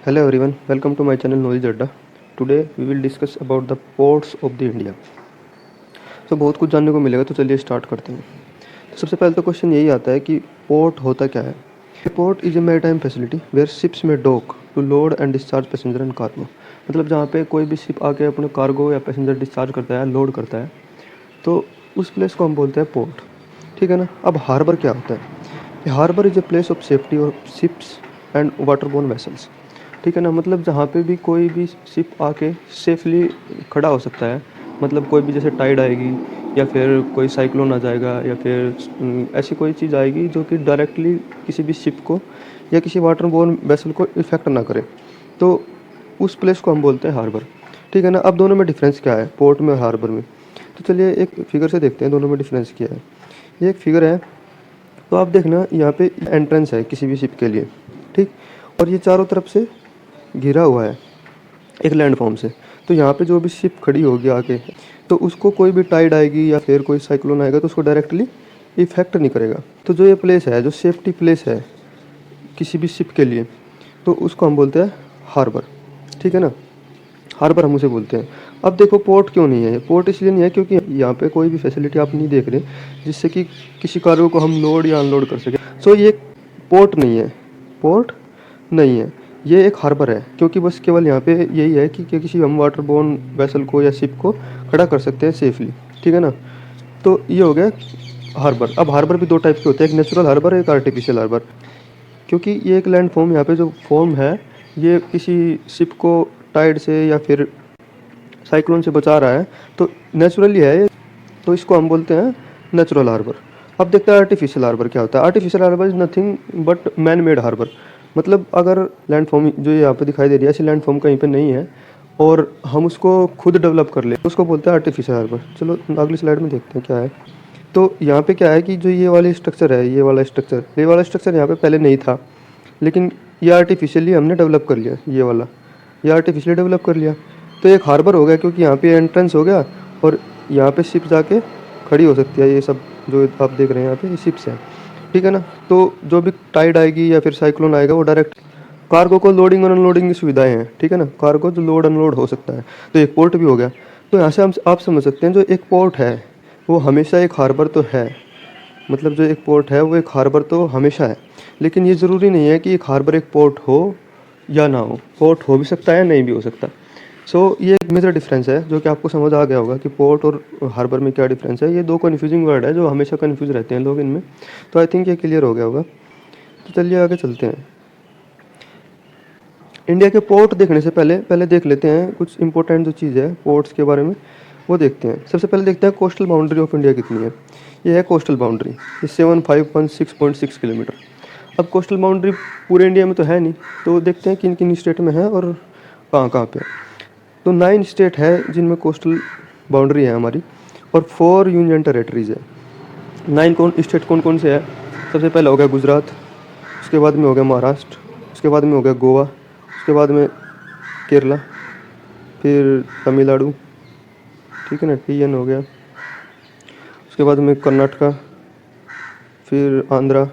Hello everyone, welcome to my channel Knowledge Adda. Today we will discuss about the ports of the India. तो बहुत कुछ जानने को मिलेगा, तो चलिए स्टार्ट करते हैं। तो सबसे पहले तो क्वेश्चन यही आता है कि पोर्ट होता क्या है। Port is a maritime facility where ships में dock to load and discharge passenger and cargo. मतलब जहाँ पे कोई भी शिप आके अपने कार्गो या पैसेंजर डिस्चार्ज करता है, लोड करता है, तो उस प्लेस को हम बोलते हैं पोर्ट। ठीक है ना। अब हार्बर क्या होता है। Harbour is a place of safety of ships and waterborne vessels. ठीक है ना। मतलब जहाँ पे भी कोई भी शिप आके सेफली खड़ा हो सकता है, मतलब कोई भी जैसे टाइड आएगी या फिर कोई साइक्लोन आ जाएगा या फिर ऐसी कोई चीज़ आएगी जो कि डायरेक्टली किसी भी शिप को या किसी वाटरबोर्न वेसल को इफ़ेक्ट ना करे, तो उस प्लेस को हम बोलते हैं हार्बर। ठीक है ना। अब दोनों में डिफरेंस क्या है, पोर्ट में और हार्बर में। तो चलिए एक फिगर से देखते हैं दोनों में डिफरेंस क्या है। ये एक फिगर है, तो आप देखना यहाँ पे एंट्रेंस है किसी भी शिप के लिए। ठीक। और ये चारों तरफ से घिरा हुआ है एक लैंडफॉर्म से। तो यहाँ पे जो भी शिप खड़ी होगी आके, तो उसको कोई भी टाइड आएगी या फिर कोई साइक्लोन आएगा तो उसको डायरेक्टली इफेक्ट नहीं करेगा। तो जो ये प्लेस है, जो सेफ्टी प्लेस है किसी भी शिप के लिए, तो उसको हम बोलते हैं हार्बर। ठीक है ना। हार्बर हम उसे बोलते हैं। अब देखो पोर्ट क्यों नहीं है। पोर्ट इसलिए नहीं है क्योंकि यहाँ पे कोई भी फैसिलिटी आप नहीं देख रहे जिससे कि किसी कार्गो को हम लोड या अनलोड कर सके। सो ये पोर्ट नहीं है, पोर्ट नहीं है, ये एक हार्बर है। क्योंकि बस केवल यहाँ पे यही है कि किसी हम वाटरबोर्न वेसल को या शिप को खड़ा कर सकते हैं सेफली। ठीक है ना। तो ये हो गया हार्बर। अब हार्बर भी दो टाइप के होते हैं, एक नेचुरल हार्बर, एक आर्टिफिशियल हार्बर। क्योंकि ये एक लैंड फॉर्म, यहाँ पे जो फॉर्म है ये किसी शिप को टाइड से या फिर साइक्लोन से बचा रहा है, तो नेचुरली है ये, तो इसको हम बोलते हैं नेचुरल हार्बर। अब देखते हैं आर्टिफिशियल हार्बर क्या होता है। Artificial harbour is nothing but man made harbour. मतलब अगर लैंड फॉर्म जो यहाँ पे दिखाई दे रही है, ऐसी लैंड फॉर्म कहीं पे नहीं है और हम उसको खुद डेवलप कर ले, उसको बोलते हैं आर्टिफिशियल हार्बर। चलो अगली स्लाइड में देखते हैं क्या है। तो यहाँ पे क्या है कि जो ये वाली स्ट्रक्चर है, ये वाला स्ट्रक्चर यहाँ पे पहले नहीं था, लेकिन ये आर्टिफिशियली हमने डेवलप कर लिया। ये आर्टिफिशियली डेवलप कर लिया, तो एक हार्बर हो गया क्योंकि यहाँ पे एंट्रेंस हो गया और यहाँ पे शिप जाके खड़ी हो सकती है। ये सब जो आप देख रहे हैं यहाँ पे ये शिप्स हैं। ठीक है ना। तो जो भी टाइड आएगी या फिर साइक्लोन आएगा वो डायरेक्ट कार्गो को लोडिंग और अनलोडिंग की सुविधाएं हैं। ठीक है ना। कार्गो जो लोड अनलोड हो सकता है, तो एक पोर्ट भी हो गया। तो यहाँ से हम आप समझ सकते हैं जो एक पोर्ट है वो हमेशा एक हार्बर तो है। मतलब जो एक पोर्ट है वो एक हार्बर तो हमेशा है, लेकिन ये ज़रूरी नहीं है कि एक हार्बर एक पोर्ट हो या ना हो। पोर्ट हो भी सकता है, नहीं भी हो सकता। ये एक मेजर डिफरेंस है जो कि आपको समझ आ गया होगा कि पोर्ट और हार्बर में क्या डिफरेंस है। ये दो कन्फ्यूजिंग वर्ड है जो हमेशा कन्फ्यूज रहते हैं लोग इनमें, तो आई थिंक ये क्लियर हो गया होगा। तो चलिए आगे चलते हैं। इंडिया के पोर्ट देखने से पहले पहले देख लेते हैं कुछ इंपॉर्टेंट जो चीज़ है पोर्ट्स के बारे में, वो देखते हैं। सबसे पहले देखते हैं कोस्टल बाउंड्री ऑफ इंडिया कितनी है। ये है कोस्टल बाउंड्री, ये 7516.6 किलोमीटर। अब कोस्टल बाउंड्री पूरे इंडिया में तो है नहीं, तो देखते हैं किन किन स्टेट में है और कहाँ कहाँ पे है। तो 9 स्टेट है जिनमें कोस्टल बाउंड्री है हमारी, और 4 यूनियन टेरेटरीज है। 9 स्टेट कौन कौन से है। सबसे पहले हो गया गुजरात, उसके बाद में हो गया महाराष्ट्र, उसके बाद में हो गया गोवा, उसके बाद में केरला, फिर तमिलनाडु, ठीक है ना, TN हो गया, उसके बाद में कर्नाटका, फिर आंध्रा,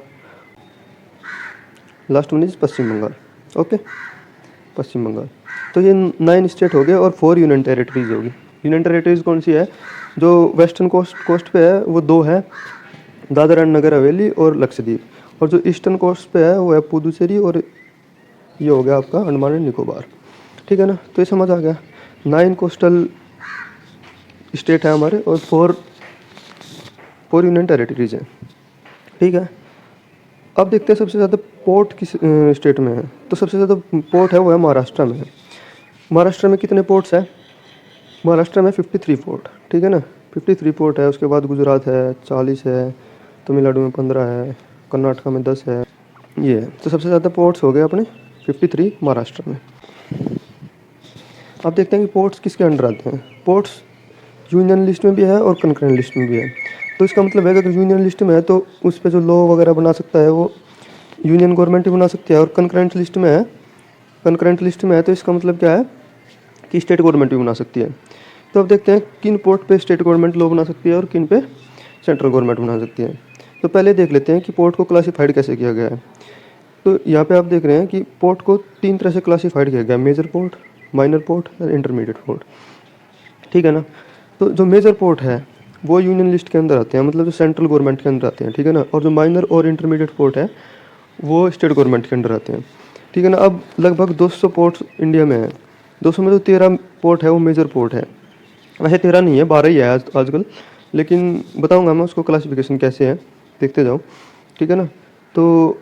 लास्ट में पश्चिम बंगाल। ओके, पश्चिम बंगाल। तो ये 9 स्टेट हो गए और 4 यूनियन टेरेटरीज होगी। यूनियन टेरेटरीज कौन सी है। जो वेस्टर्न कोस्ट पे है वो 2 है, दादरा एंड नगर हवेली और लक्षद्वीप। और जो ईस्टर्न कोस्ट पे है वो है पुदुचेरी और ये हो गया आपका अंडमान एंड निकोबार। ठीक है ना। तो ये समझ आ गया। 9 कोस्टल स्टेट है हमारे और 4 यूनियन टेरेटरीज हैं। ठीक है। अब देखते हैं सबसे ज़्यादा पोर्ट किस स्टेट में है। तो सबसे ज़्यादा पोर्ट है वो है महाराष्ट्र में है। महाराष्ट्र में कितने पोर्ट्स हैं। महाराष्ट्र में 53 पोर्ट। ठीक है ना, 53 पोर्ट है। उसके बाद गुजरात है 40 है, तमिलनाडु में 15 है, कर्नाटका में 10 है। ये है। तो सबसे ज़्यादा पोर्ट्स हो गए अपने 53 महाराष्ट्र में। अब देखते हैं कि पोर्ट्स किसके अंडर आते हैं। पोर्ट्स यूनियन लिस्ट में भी है और कंकरेंट लिस्ट में भी है। तो इसका मतलब है कि अगर यूनियन लिस्ट में है तो उस पर जो लॉ वगैरह बना सकता है वो यूनियन गवर्नमेंट ही बना सकती है, और कंकरेंट लिस्ट में है तो इसका मतलब क्या है कि स्टेट गवर्नमेंट भी बना सकती है। तो अब देखते हैं किन पोर्ट पे स्टेट गवर्नमेंट लॉ बना सकती है और किन पे सेंट्रल गवर्नमेंट बना सकती है। तो पहले देख लेते हैं कि पोर्ट को क्लासिफाइड कैसे किया गया है। तो यहाँ पे आप देख रहे हैं कि पोर्ट को 3 तरह से क्लासिफाइड किया गया, मेजर पोर्ट, माइनर पोर्ट और इंटरमीडिएट पोर्ट, ठीक है ना। तो जो मेजर पोर्ट है वो यूनियन लिस्ट के अंदर आते हैं, मतलब जो सेंट्रल गवर्नमेंट के अंदर आते हैं, ठीक है ना। और जो माइनर और इंटरमीडिएट पोर्ट है वो स्टेट गवर्नमेंट के अंडर आते हैं, ठीक है ना। अब लगभग 200 पोर्ट्स इंडिया में है। 200 में तो 13 पोर्ट है वो मेजर पोर्ट है, वैसे 13 नहीं है, 12 ही है आजकल, लेकिन बताऊंगा मैं उसको क्लासिफिकेशन कैसे है, देखते जाओ, ठीक है ना। तो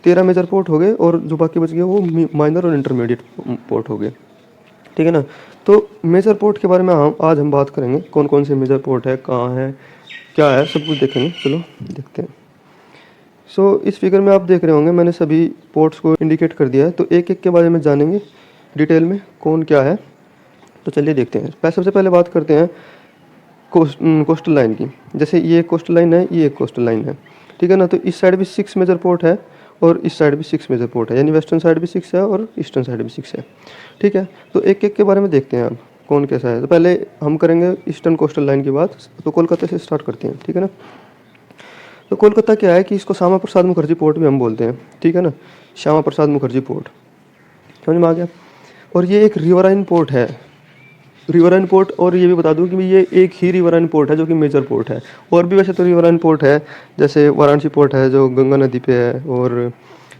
13 मेजर पोर्ट हो गए और जो बाकी बच गए वो माइनर और इंटरमीडिएट पोर्ट हो गए, ठीक है ना। तो मेजर पोर्ट के बारे में आज हम बात करेंगे, कौन कौन से मेजर पोर्ट है, कहाँ है, क्या है, सब कुछ देखेंगे। चलो देखते हैं। इस फिगर में आप देख रहे होंगे मैंने सभी पोर्ट्स को इंडिकेट कर दिया है, तो एक एक के बारे में जानेंगे डिटेल में कौन क्या है। तो चलिए देखते हैं। सबसे पहले बात करते हैं कोस्टल लाइन की। जैसे ये कोस्टल लाइन है, ये एक कोस्टल लाइन है, ठीक है ना। तो इस साइड भी 6 मेजर पोर्ट है और इस साइड भी 6 मेजर पोर्ट है, यानी वेस्टर्न साइड भी 6 है और ईस्टर्न साइड भी 6 है, ठीक है। तो एक एक के बारे में देखते हैं अब कौन कैसा है। तो पहले हम करेंगे ईस्टर्न कोस्टल लाइन की बात, तो कोलकाता से स्टार्ट करते हैं, ठीक है ना। तो कोलकाता क्या है कि इसको श्यामा प्रसाद मुखर्जी पोर्ट भी हम बोलते हैं, ठीक है ना, श्यामा प्रसाद मुखर्जी पोर्ट, समझ में आ गया। और ये एक रिवराइन पोर्ट है, रिवराइन पोर्ट। और ये भी बता दूं कि ये एक ही रिवराइन पोर्ट है जो कि मेजर पोर्ट है। और भी वैसे तो रिवराइन पोर्ट है, जैसे वाराणसी पोर्ट है जो गंगा नदी पे है, और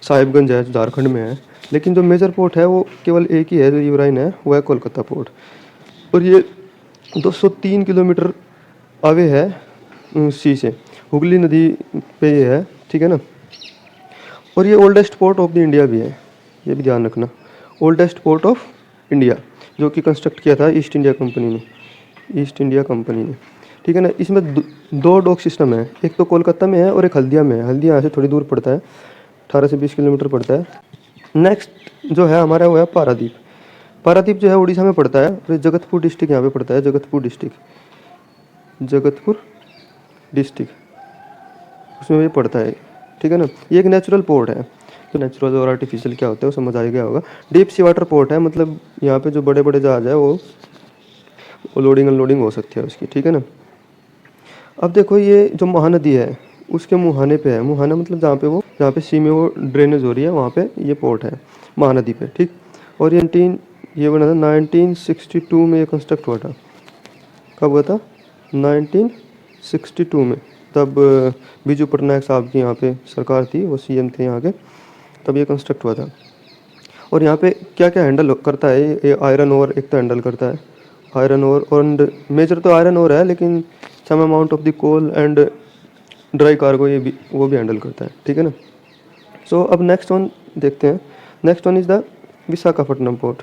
साहिबगंज है जो झारखंड में है, लेकिन जो मेजर पोर्ट है वो केवल एक ही है जो रिवराइन है, वो है कोलकाता पोर्ट। और ये 203 किलोमीटर आगे है सी से, हुगली नदी पे ये है, ठीक है ना। और ये oldest port of the India भी है, ये भी ध्यान रखना, ओल्डेस्ट पोर्ट ऑफ इंडिया, जो कि कंस्ट्रक्ट किया था ईस्ट इंडिया कंपनी ने, ठीक है ना। इसमें दो डॉक सिस्टम है, एक तो कोलकाता में है और एक हल्दिया में है। हल्दिया यहाँ से थोड़ी दूर पड़ता है, 18 से 20 किलोमीटर पड़ता है। नेक्स्ट जो है हमारा वो है पारादीप। पारादीप जो है उड़ीसा में पड़ता है, और जगतपुर डिस्ट्रिक्ट यहाँ पे पड़ता है, जगतपुर डिस्ट्रिक्ट उसमें भी पड़ता है, ठीक है ना। ये एक नेचुरल पोर्ट है। तो नेचुरल और आर्टिफिशियल क्या होता है वो समझ आ गया होगा। डीप सी वाटर पोर्ट है, मतलब यहाँ पे जो बड़े बड़े जहाज है वो लोडिंग अनलोडिंग हो सकती है उसकी, ठीक है ना। अब देखो ये जो महानदी है उसके मुहाने पे है, मुहाना मतलब जहाँ पे सी में वो ड्रेनेज हो रही है, वहाँ पे ये पोर्ट है महानदी पे, ठीक। और ये बना था 1962 में, ये कंस्ट्रक्ट हुआ था। कब हुआ था? 1962 में, तब बीजू पटनायक साहब की यहाँ पे सरकार थी, वो सीएम थे यहाँ के, तब ये कंस्ट्रक्ट हुआ था। और यहाँ पे क्या क्या हैंडल करता है ये आयरन ओर एक तो हैंडल करता है, आयरन ओर, और मेजर तो आयरन ओर है, लेकिन some amount of the coal and dry cargo ये भी वो भी हैंडल करता है, ठीक है ना। सो अब नेक्स्ट वन देखते हैं। Next one is the Visakhapatnam port.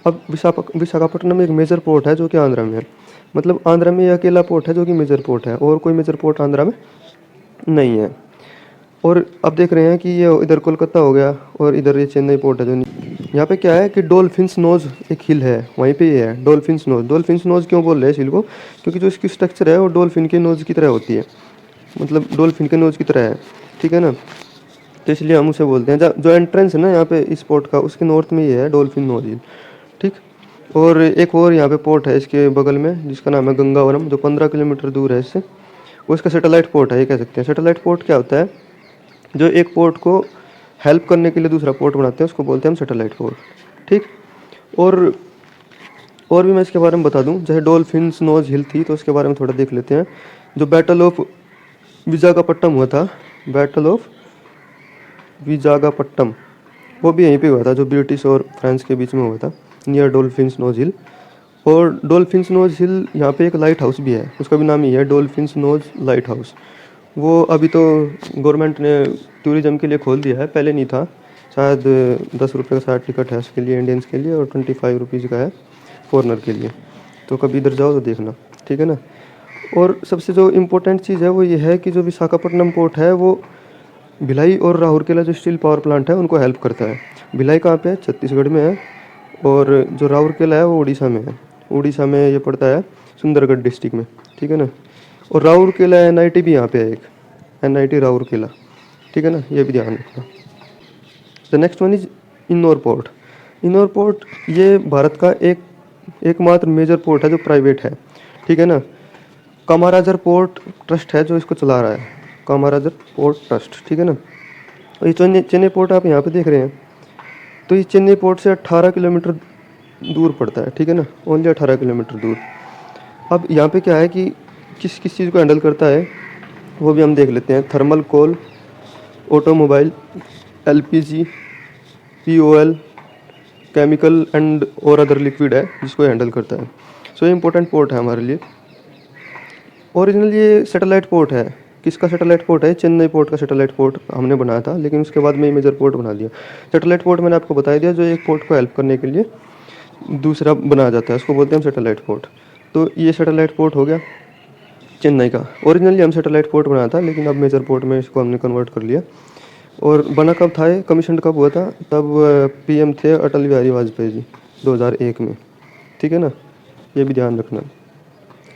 अब विशाखापट्टनम एक मेजर पोर्ट है जो कि आंध्रा में है, मतलब आंध्रा में ये अकेला पोर्ट है जो कि मेजर पोर्ट है, और कोई मेजर पोर्ट आंध्रा में नहीं है। और अब देख रहे हैं कि ये इधर कोलकाता हो गया और इधर ये चेन्नई पोर्ट है जो यहाँ पे क्या है कि डॉल्फिन्स नोज एक हिल है, वहीं पे ये है डॉल्फिन्स नोज। डॉल्फिन्स नोज क्यों बोल रहे हैं इस हिल को? क्योंकि जो इसकी स्ट्रक्चर है वो डॉल्फिन के नोज की तरह होती है, मतलब डॉल्फिन के नोज की तरह है, ठीक है ना। तो इसलिए हम उसे बोलते हैं। जो एंट्रेंस है ना यहाँ पे इस पोर्ट का, उसके नॉर्थ में ये है डॉल्फिन नोज हिल, ठीक। और एक और यहाँ पे पोर्ट है इसके बगल में जिसका नाम है गंगावरम, जो 15 किलोमीटर दूर है इससे, वो इसका सेटेलाइट पोर्ट है, ये कह सकते हैं। सेटेलाइट पोर्ट क्या होता है? जो एक पोर्ट को हेल्प करने के लिए दूसरा पोर्ट बनाते हैं, उसको बोलते हैं हम सेटेलाइट पोर्ट, ठीक। और भी मैं इसके बारे में बता दूं, जैसे डॉल्फिन्स नोज हिल थी तो उसके बारे में थोड़ा देख लेते हैं। जो बैटल ऑफ विशाखापट्टनम हुआ था, बैटल ऑफ विशाखापट्टनम, वो भी यहीं पे हुआ था, जो ब्रिटिश और फ्रांस के बीच में हुआ था, नियर डॉल्फिन्स नोज हिल। और डॉल्फिन्स नोज हिल यहाँ पे एक लाइट हाउस भी है, उसका भी नाम ही है डॉल्फिन्स नोज लाइट हाउस। वो अभी तो गवर्नमेंट ने टूरिज़्म के लिए खोल दिया है, पहले नहीं था। शायद 10 रुपये का शायद टिकट है उसके लिए, इंडियंस के लिए, और 25 रुपीज़ का है फॉरनर के लिए। तो कभी इधर जाओ तो देखना, ठीक है ना। और सबसे जो इम्पोर्टेंट चीज़ है वो ये है कि जो विशाखापट्टनम पोर्ट है वो भिलाई और राउरकेला जो स्टील पावर प्लांट है उनको हेल्प करता है। भिलाई कहाँ पे है? छत्तीसगढ़ में है, और जो राउरकेला है वो उड़ीसा में है। उड़ीसा में ये पड़ता है सुंदरगढ़ डिस्ट्रिक्ट में, ठीक है ना। और राउरकेला एनआईटी भी यहाँ पे है, एक एनआईटी राउरकेला, ठीक है ना, ये भी ध्यान रखना। The next one is Ennore port. Ennore port ये भारत का एकमात्र मेजर पोर्ट है जो प्राइवेट है, ठीक है ना। कामाराजर पोर्ट ट्रस्ट है जो इसको चला रहा है, कामाराजर पोर्ट ट्रस्ट, ठीक है ना। और ये चेन्नई पोर्ट आप यहाँ पे देख रहे हैं, तो ये चेन्नई पोर्ट से 18 किलोमीटर दूर पड़ता है, ठीक है ना, ओनली 18 किलोमीटर दूर। अब यहाँ पे क्या है कि किस किस चीज़ को हैंडल करता है वो भी हम देख लेते हैं। Thermal coal, automobile, LPG, POL, chemical and और अदर लिक्विड है जिसको हैंडल करता है। सो ये इम्पोर्टेंट पोर्ट है हमारे लिए। ओरिजिनल ये सैटेलाइट पोर्ट है। किसका सैटेलाइट पोर्ट है? चेन्नई पोर्ट का सैटेलाइट पोर्ट हमने बनाया था, लेकिन उसके बाद में मेजर पोर्ट बना दिया। सैटेलाइट पोर्ट मैंने आपको बता दिया, जो एक पोर्ट को हेल्प करने के लिए दूसरा बनाया जाता है, उसको बोलते हैं हम सैटेलाइट पोर्ट। तो ये सैटेलाइट पोर्ट हो गया चेन्नई का। ओरिजिनली हम सैटेलाइट पोर्ट बनाया था, लेकिन अब मेजर पोर्ट में इसको हमने कन्वर्ट कर लिया। और बना कब था ये, कमीशन कब हुआ था? तब पीएम थे अटल बिहारी वाजपेयी जी, 2001 में, ठीक है ना, ये भी ध्यान रखना।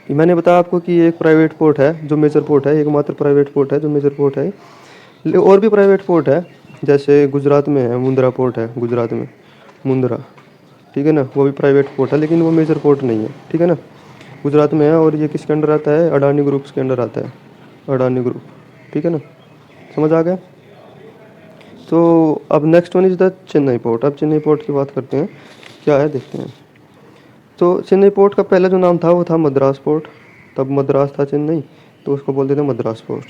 मैंने बताया आपको कि ये एक प्राइवेट पोर्ट है जो मेजर पोर्ट है, एकमात्र प्राइवेट पोर्ट है जो मेजर पोर्ट है। और भी प्राइवेट पोर्ट है, जैसे गुजरात में है मुंद्रा पोर्ट है, गुजरात में मुंद्रा, ठीक है ना, वो भी प्राइवेट पोर्ट है, लेकिन वो मेजर पोर्ट नहीं है, ठीक है ना, गुजरात में है। और ये किसके अंडर आता है? अडानी ग्रुप्स के अंडर आता है, अडानी ग्रुप, ठीक है ना, समझ आ गया। तो अब next one is the Chennai port. अब चेन्नई पोर्ट की बात करते हैं, क्या है देखते हैं। तो चेन्नई पोर्ट का पहला जो नाम था वो था मद्रास पोर्ट। तब मद्रास था चेन्नई, तो उसको बोलते थे मद्रास पोर्ट,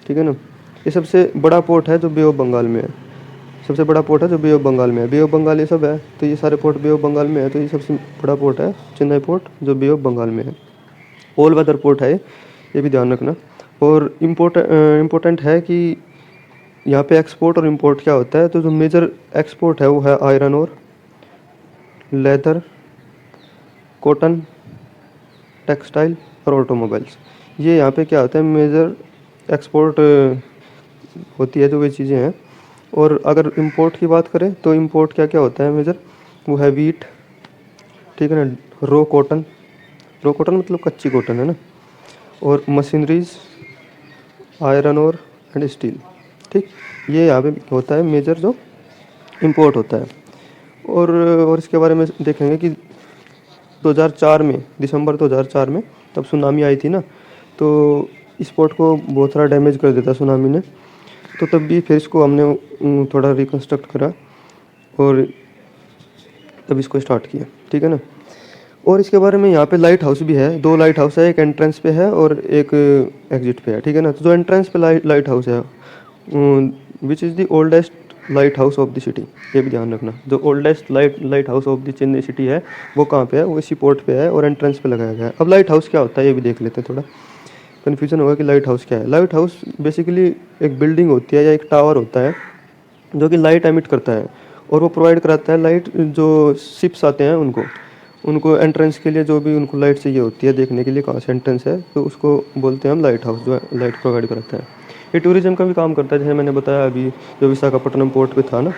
ठीक है ना। ये सबसे बड़ा पोर्ट है जो बे ऑफ बंगाल में है, सबसे बड़ा पोर्ट है जो बे ऑफ बंगाल में है। बे ऑफ बंगाल ये सब है, तो ये सारे पोर्ट बे ऑफ बंगाल में है, तो ये सबसे बड़ा पोर्ट है चेन्नई पोर्ट जो बे ऑफ बंगाल में है। ऑल वेदर पोर्ट है ये भी ध्यान रखना। और इम्पोर्टेंट है कि यहाँ पे एक्सपोर्ट और इंपोर्ट क्या होता है। तो जो मेजर एक्सपोर्ट है वो है आयरन और लेदर, कॉटन, टेक्सटाइल और ऑटोमोबाइल्स। ये यहाँ पे क्या होता है, मेजर एक्सपोर्ट होती है जो वे चीज़ें हैं। और अगर इंपोर्ट की बात करें तो इंपोर्ट क्या क्या होता है मेजर, वो है वीट, ठीक है ना, रो कॉटन मतलब कच्ची कॉटन है ना, और मशीनरीज, आयरन और एंड स्टील, ठीक, ये यहाँ पे होता है मेजर जो इंपोर्ट होता है। और इसके बारे में देखेंगे कि 2004 में, दिसंबर 2004 में तब सुनामी आई थी ना, तो इस पोर्ट को बहुत सारा डैमेज कर देता सुनामी ने। तो तब भी फिर इसको हमने थोड़ा रिकन्स्ट्रक्ट करा और तब इसको स्टार्ट किया, ठीक है ना। और इसके बारे में यहाँ पे लाइट हाउस भी है, 2 लाइट हाउस है, एक एंट्रेंस पे है और एक एग्जिट पे है, ठीक है ना। तो जो एंट्रेंस पे लाइट हाउस है which is the oldest light house of the city, ये भी ध्यान रखना। जो oldest light house of the Chennai city है वो कहाँ पे है, वो इसी पोर्ट पे है और एंट्रेंस पे लगाया गया है। अब लाइट हाउस क्या होता है ये भी देख लेते हैं, थोड़ा कन्फ्यूजन होगा कि लाइट हाउस क्या है। लाइट हाउस बेसिकली एक बिल्डिंग होती है या एक टावर होता है जो कि लाइट एमिट करता है और वो प्रोवाइड कराता है लाइट जो शिप्स आते हैं उनको एंट्रेंस के लिए, जो भी उनको लाइट चाहिए होती है देखने के लिए कहाँ से एंट्रेंस है, तो उसको बोलते हैं हम लाइट हाउस, जो लाइट प्रोवाइड कराता है। ये टूरिज्म का भी काम करता है, जैसे मैंने बताया अभी जो विशाखापट्टनम पोर्ट पे था ना,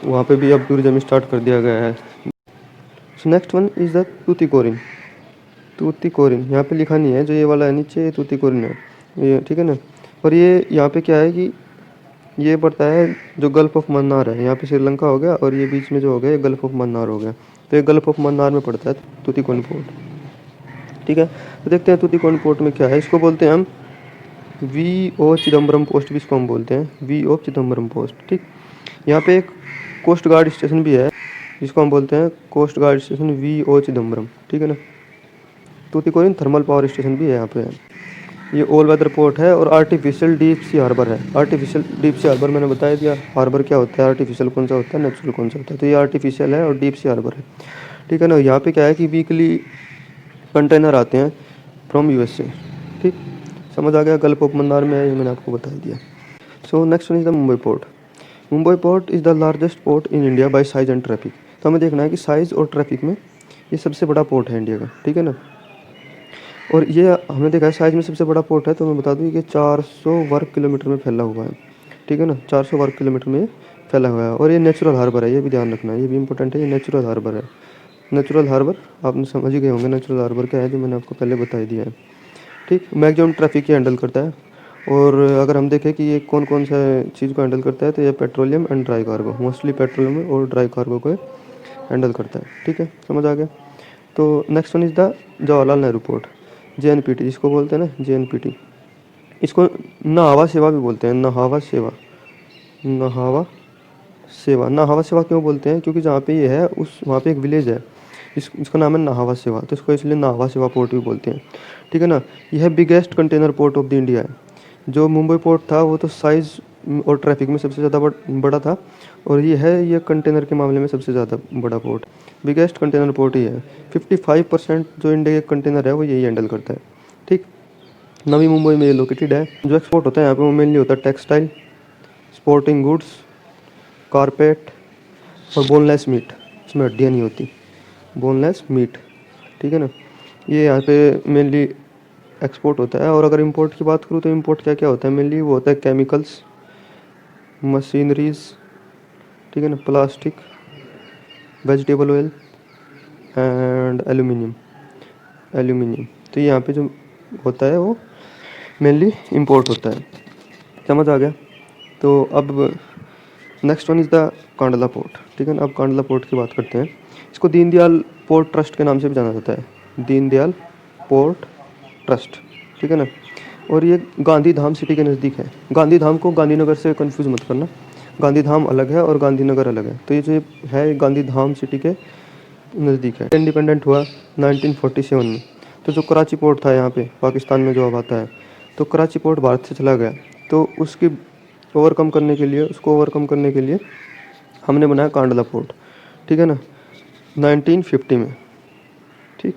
वहाँ पे भी अब टूरिज्म स्टार्ट कर दिया गया है। So next one is the Tuticorin. Tuticorin यहाँ पे लिखा नहीं है, जो ये वाला है नीचे, ये तूतीकोरिन है ये, ठीक है ना। और ये यहाँ पे क्या है कि ये पड़ता है जो गल्फ ऑफ मन्नार है, यहाँ पे श्रीलंका हो गया और ये बीच में जो हो गया ये गल्फ ऑफ मन्नार हो गया, तो ये गल्फ ऑफ मन्नार में पड़ता है तूतीकोरिन पोर्ट, ठीक है। तो देखते हैं तूतीकोरिन पोर्ट में क्या है। इसको बोलते हैं हम वी.ओ. चिदम्बरम पोस्ट, भी इसको हम बोलते हैं वी.ओ. चिदम्बरम पोस्ट, ठीक। यहाँ पे एक कोस्ट गार्ड स्टेशन भी है जिसको हम बोलते हैं कोस्ट गार्ड स्टेशन वी.ओ. चिदम्बरम, ठीक है ना। तूतीकोरिन थर्मल पावर स्टेशन भी है यहाँ पे। ये ऑल वेदर पोर्ट है और आर्टिफिशियल डीप सी हार्बर है। आर्टिफिशियल डीप सी हार्बर मैंने बता दिया, हार्बर क्या होता है, आर्टिफिशियल कौन सा होता है, नेचुरल कौन सा होता है। तो ये आर्टिफिशियल है और डीप सी हार्बर है, ठीक है ना। यहाँ पे क्या है कि वीकली कंटेनर आते हैं फ्रॉम यूएसए, ठीक, समझ आ गया। गल्फ ऑफ मन्नार में है, ये मैंने आपको बता दिया। So next one is the Mumbai port. Mumbai port is the largest port in India by size and traffic. तो हमें देखना है कि साइज़ और ट्रैफिक में ये सबसे बड़ा पोर्ट है इंडिया का, ठीक है ना। और ये हमने देखा है साइज़ में सबसे बड़ा पोर्ट है, तो मैं बता दूँ कि 400 वर्ग किलोमीटर में फैला हुआ है, ठीक है ना, 400 वर्ग किलोमीटर में फैला हुआ है। और ये नेचुरल हार्बर है, ये भी ध्यान रखना, ये भी इंपॉर्टेंट है, ये नेचुरल हार्बर है। नेचुरल हार्बर आपने समझ ही गए होंगे नेचुरल हार्बर क्या है, जो मैंने आपको पहले बता दिया है, ठीक। मैक्सिमम ट्रैफिक ये हैंडल करता है। और अगर हम देखें कि ये कौन कौन सा चीज़ को हैंडल करता है, तो ये petroleum and dry cargo, mostly petroleum और ड्राई कार्गो को हैंडल करता है, ठीक है, समझ आ गया। तो next one is the Jawaharlal Nehru port, JNPT जिसको बोलते हैं ना, जेएनपीटी। इसको नहावा सेवा भी बोलते हैं, नहावा सेवा, नाहावा सेवा। नाहावा सेवा क्यों बोलते हैं? क्योंकि जहाँ पे ये है उस वहाँ पे एक विलेज है इसका नाम है नाहावा सेवा, तो इसको इसलिए नाहावा सेवा पोर्ट भी बोलते हैं। ठीक है ना। यह biggest container port of the India है। जो मुंबई पोर्ट था वो तो साइज़ और ट्रैफिक में सबसे ज़्यादा बड़ा था, और ये कंटेनर के मामले में सबसे ज़्यादा बड़ा पोर्ट, बिगेस्ट कंटेनर पोर्ट ही है। 55% जो इंडिया के कंटेनर है वो यही हैंडल करता है। ठीक। नवी मुंबई में ये लोकेटेड है। जो एक्सपोर्ट होता है यहाँ पे वो मेनली होता है टेक्सटाइल, स्पोर्टिंग गुड्स, कारपेट और बोनलेस मीट। इसमें हड्डियाँ नहीं होती, बोनलेस मीट। ठीक है ना। ये यहाँ पे मेनली एक्सपोर्ट होता है। और अगर इंपोर्ट की बात करूँ तो इंपोर्ट क्या क्या होता है मेनली, वो होता है केमिकल्स, मशीनरीज, ठीक है ना, plastic, vegetable oil and aluminium. तो यहाँ पे जो होता है वो मेनली इंपोर्ट होता है। समझ आ गया। तो अब next one is the Kandla port. ठीक है ना। अब कांडला पोर्ट की बात करते हैं। इसको दीनदयाल पोर्ट ट्रस्ट के नाम से भी जाना जाता है, दीनदयाल पोर्ट ट्रस्ट। ठीक है ना। और ये गांधी धाम सिटी के नज़दीक है। गांधी धाम को गांधीनगर से कंफ्यूज मत करना, गांधी धाम अलग है और गांधीनगर अलग है। तो ये जो है गांधी धाम सिटी के नज़दीक है। इंडिपेंडेंट हुआ 1947 में। तो जो कराची पोर्ट था यहाँ पे पाकिस्तान में जो अब आता है, तो कराची पोर्ट भारत से चला गया, तो उसको ओवरकम करने के लिए हमने बनाया कांडला पोर्ट। ठीक है ना, 1950 में। ठीक,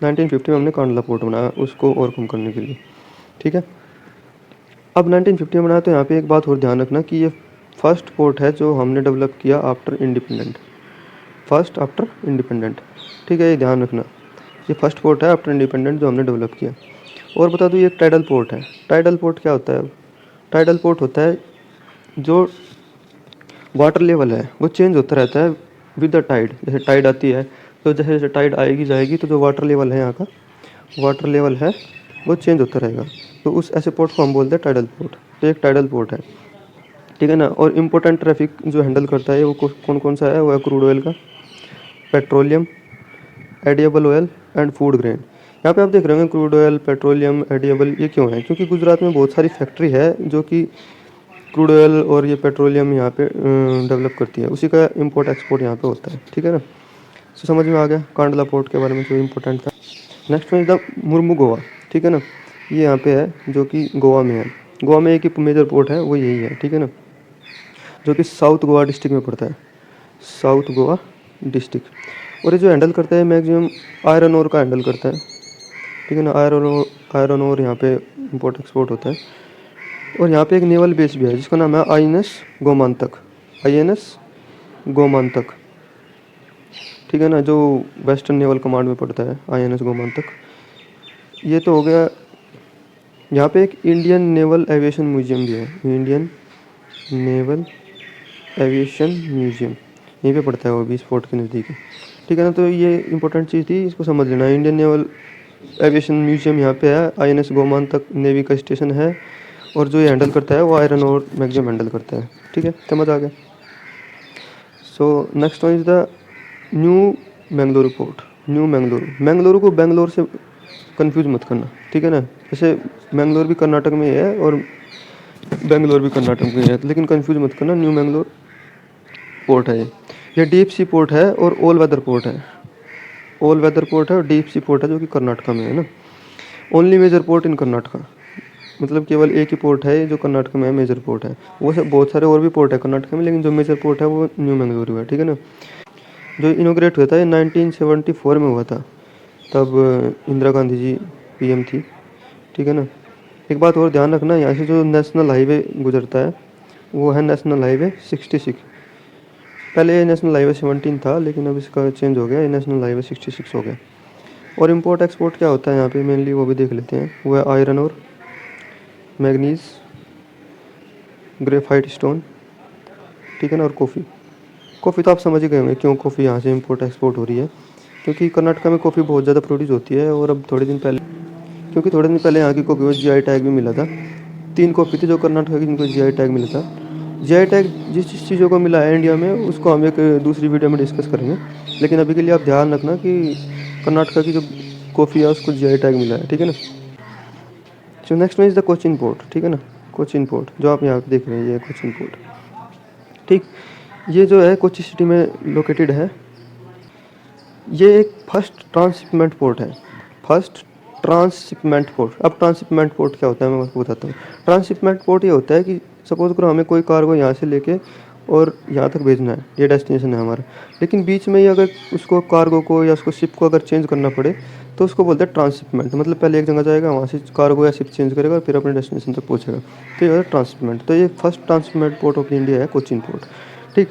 1950 में हमने कांडला पोर्ट बनाया उसको ओवरकम करने के लिए। ठीक है। अब 1950 में बनाया, तो यहाँ पे एक बात और ध्यान रखना कि ये फर्स्ट पोर्ट है जो हमने डेवलप किया after independent, first after independent. ठीक है, ये ध्यान रखना, ये फर्स्ट पोर्ट है आफ्टर इंडिपेंडेंट जो हमने डेवलप किया। और बता दूँ, ये एक टाइडल पोर्ट है। टाइडल पोर्ट क्या होता है? टाइडल पोर्ट होता है जो वाटर लेवल है वो चेंज होता रहता है विद द टाइड। जैसे टाइड आती है तो जैसे जैसे टाइड आएगी जाएगी, तो जो वाटर लेवल है यहाँ का वाटर लेवल है वो चेंज होता रहेगा। तो उस ऐसे पोर्ट को हम बोलते हैं टाइडल पोर्ट। तो एक टाइडल पोर्ट है। ठीक है ना। और इम्पोर्टेंट ट्रैफिक जो हैंडल करता है वो कौन कौन सा है? वो है क्रूड ऑयल का, petroleum, edible oil and food grain. यहाँ पे आप देख रहे होंगे क्रूड ऑयल, पेट्रोलियम, एडिएबल, ये क्यों है? क्योंकि गुजरात में बहुत सारी फैक्ट्री है जो कि क्रूड ऑयल और ये पेट्रोलियम यहाँ पे डेवलप करती है, उसी का इंपोर्ट एक्सपोर्ट यहाँ पे होता है। ठीक है ना। तो समझ में आ गया कांडला पोर्ट के बारे में जो इम्पोर्टेंट था। Next one is the Murmu Goa. ठीक है ना। ये यहाँ पे है जो कि गोवा में है। गोवा में एक ही मेजर पोर्ट है वो यही है। ठीक है ना, जो कि साउथ गोवा डिस्ट्रिक्ट में पड़ता है, साउथ गोवा डिस्ट्रिक्ट। और ये जो हैंडल करता है मैक्सिमम आयरन ओर का हैंडल करता है। ठीक है ना। आयरन ओर यहाँ पे इंपोर्ट एक्सपोर्ट होता है। और यहाँ पे एक नेवल बेस भी है जिसका नाम है INS गोमांतक, INS गोमांतक। ठीक है ना, जो वेस्टर्न नेवल कमांड में पड़ता है, INS गोमांतक। ये तो हो गया। यहाँ पे एक इंडियन नेवल एविएशन म्यूजियम भी है, इंडियन नेवल एविएशन म्यूजियम, यहीं पे पड़ता है वो भी, इस फोर्ट के नज़दीक है। ठीक है ना। तो ये इंपॉर्टेंट चीज़ थी, इसको समझ लेना। इंडियन नेवल एविएशन म्यूजियम यहाँ पे है, INS गोमांतक नेवी का स्टेशन है, और जो ये हैंडल करता है वो आयरन और मैक्सिमम हैंडल करता है। ठीक है, समझ आ गया। So next one is the new Mangalore port. New Mangalore को बेंगलोर से कंफ्यूज मत करना। ठीक है ना। जैसे मैंगलोर भी कर्नाटक में ही है और बेंगलोर भी कर्नाटक में है, लेकिन कंफ्यूज मत करना। न्यू मैंगलोर पोर्ट है ये डीप सी पोर्ट है और ऑल वेदर पोर्ट है। ऑल वेदर पोर्ट है और डीप सी पोर्ट है जो कि कर्नाटका में है ना। Only major port in Karnataka, मतलब केवल एक ही पोर्ट है जो कर्नाटक में है, मेजर पोर्ट है। वो सब बहुत सारे और भी पोर्ट है कर्नाटक में, लेकिन जो मेजर पोर्ट है वो न्यू मैंगलोर है। ठीक है ना। जो इनोग्रेट हुआ था ये 1974 में हुआ था, तब इंदिरा गांधी जी PM थी। ठीक है ना। एक बात और ध्यान रखना, यहाँ से जो नेशनल हाईवे गुजरता है वो है नेशनल हाईवे 66। पहले ये नेशनल हाईवे 17 था, लेकिन अब इसका चेंज हो गया, ये नेशनल हाईवे 66 हो गया। और इम्पोर्ट एक्सपोर्ट क्या होता है यहाँ पे मेनली वो भी देख लेते हैं। वो है आयरन और मैग्नीज, ग्रेफाइट स्टोन। ठीक है ना। और कॉफ़ी तो आप समझ ही गए होंगे क्यों कॉफ़ी यहाँ से इंपोर्ट एक्सपोर्ट हो रही है, क्योंकि कर्नाटका में कॉफ़ी बहुत ज़्यादा प्रोड्यूस होती है। और अब थोड़े दिन पहले यहाँ की कॉफ़ी को GI टैग भी मिला था। 3 कॉफ़ी थी जो कर्नाटका की, जिनको GI टैग मिला था। GI टैग जिस चीज़ों को मिला है इंडिया में उसको हम एक दूसरी वीडियो में डिस्कस करेंगे, लेकिन अभी के लिए आप ध्यान रखना कि कर्नाटका की जो कॉफ़ी है उसको GI टैग मिला है। ठीक है ना। So next one is the Cochin port. ठीक है ना। कोचिन पोर्ट जो आप यहाँ पे देख रहे हैं, ये कोचिन पोर्ट। ठीक। ये जो है कोची सिटी में लोकेटेड है। ये एक फर्स्ट ट्रांसशिपमेंट पोर्ट है, फर्स्ट ट्रांसशिपमेंट पोर्ट। अब ट्रांसशिपमेंट पोर्ट क्या होता है मैं आपको बताता हूँ। ट्रांसशिपमेंट पोर्ट ये होता है कि सपोज करो हमें कोई कार्गो यहाँ से लेके और यहाँ तक भेजना है, ये डेस्टिनेशन है हमारा, लेकिन बीच में ही अगर उसको कार्गो को या उसको शिप को अगर चेंज करना पड़े तो उसको बोलते हैं ट्रांसशिपमेंट। मतलब पहले एक जगह जाएगा, वहाँ से कार्गो या शिप चेंज करेगा और फिर अपने डेस्टिनेशन तक पहुँचेगा, तो ये होता है ट्रांसशिपमेंट। तो ये first transshipment port of India है कोचीन पोर्ट। ठीक।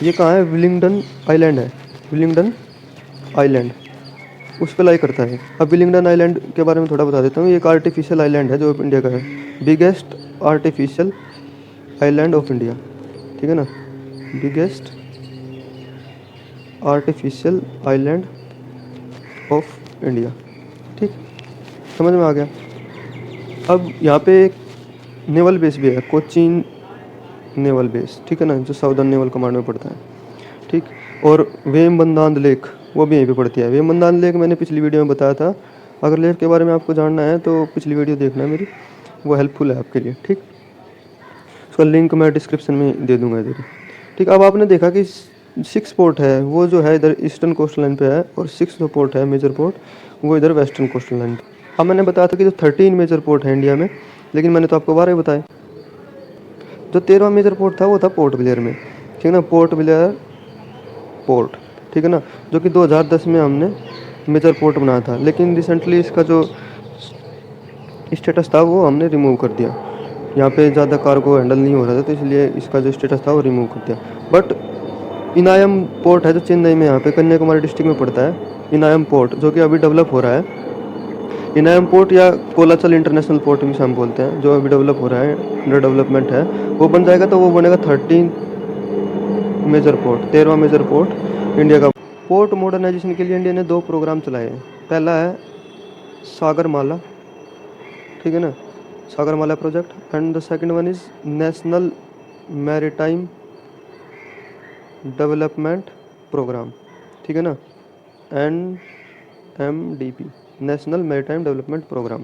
ये कहाँ है? विलिंगडन आइलैंड है, विलिंगडन आइलैंड उस पर लाई करता है। अब विलिंगडन आइलैंड के बारे में थोड़ा बता देता हूँ। ये एक आर्टिफिशियल आइलैंड है जो इंडिया का है, biggest artificial island of India. ठीक है ना, biggest artificial island of India. ठीक, समझ में आ गया। अब यहाँ पे एक नेवल बेस भी है, कोचीन नेवल बेस। ठीक है ना, जो साउदर्न नेवल कमांड में पड़ता है। ठीक, और वेम्बनाड लेक वो भी यहीं पे पड़ती है। वेम्बनाड लेक मैंने पिछली वीडियो में बताया था। अगर लेक के बारे में आपको जानना है तो पिछली वीडियो देखना है मेरी, वो हेल्पफुल है आपके लिए। ठीक, उसका लिंक मैं डिस्क्रिप्शन में दे दूंगा इधर। ठीक, अब आपने देखा कि 6 पोर्ट है वो जो है इधर ईस्टर्न कोस्टल लाइन पे है, और 6 जो पोर्ट है मेजर पोर्ट वो इधर वेस्टर्न कोस्टल लाइन पे। अब मैंने बताया था कि जो 13 मेजर पोर्ट है इंडिया में, लेकिन मैंने तो आपको 12 ही बताए। जो 13वां मेजर पोर्ट था वो था पोर्ट ब्लेयर में। ठीक है ना, पोर्ट ब्लेयर पोर्ट। ठीक है ना, जो कि 2010 में हमने मेजर पोर्ट बनाया था, लेकिन रिसेंटली इसका जो स्टेटस था वो हमने रिमूव कर दिया। यहाँ पे ज़्यादा कार्गो हैंडल नहीं हो रहा था, तो इसलिए इसका जो स्टेटस था वो रिमूव कर दिया। बट इनायम पोर्ट है जो चेन्नई में, यहाँ पे कन्याकुमारी डिस्ट्रिक्ट में पड़ता है, इनायम पोर्ट, जो कि अभी डेवलप हो रहा है। इनायम पोर्ट या कोलाचल इंटरनेशनल पोर्ट भी हम बोलते हैं, जो अभी डेवलप हो रहा है, अंडर डेवलपमेंट है। वो बन जाएगा तो वो बनेगा 13 मेजर पोर्ट, 13वां मेजर पोर्ट इंडिया का। पोर्ट मॉडर्नाइजेशन के लिए इंडिया ने 2 प्रोग्राम चलाए हैं। पहला है सागरमाला, ठीक है ना, Sagarmala project, and the second one is national maritime development programme. ठीक है ना, NMDP, national maritime development programme.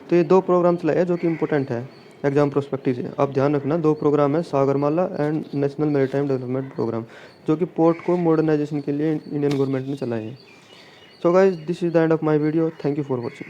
तो ये 2 प्रोग्राम चलाए हैं जो कि इंपॉर्टेंट है एग्जाम प्रोस्पेक्टिव से। आप ध्यान रखना, 2 प्रोग्राम है, Sagarmala and national maritime development programme, जो कि पोर्ट को मॉडर्नाइजेशन के लिए इंडियन गवर्नमेंट ने चलाए हैं। So guys, this is the end of my video. Thank you for watching.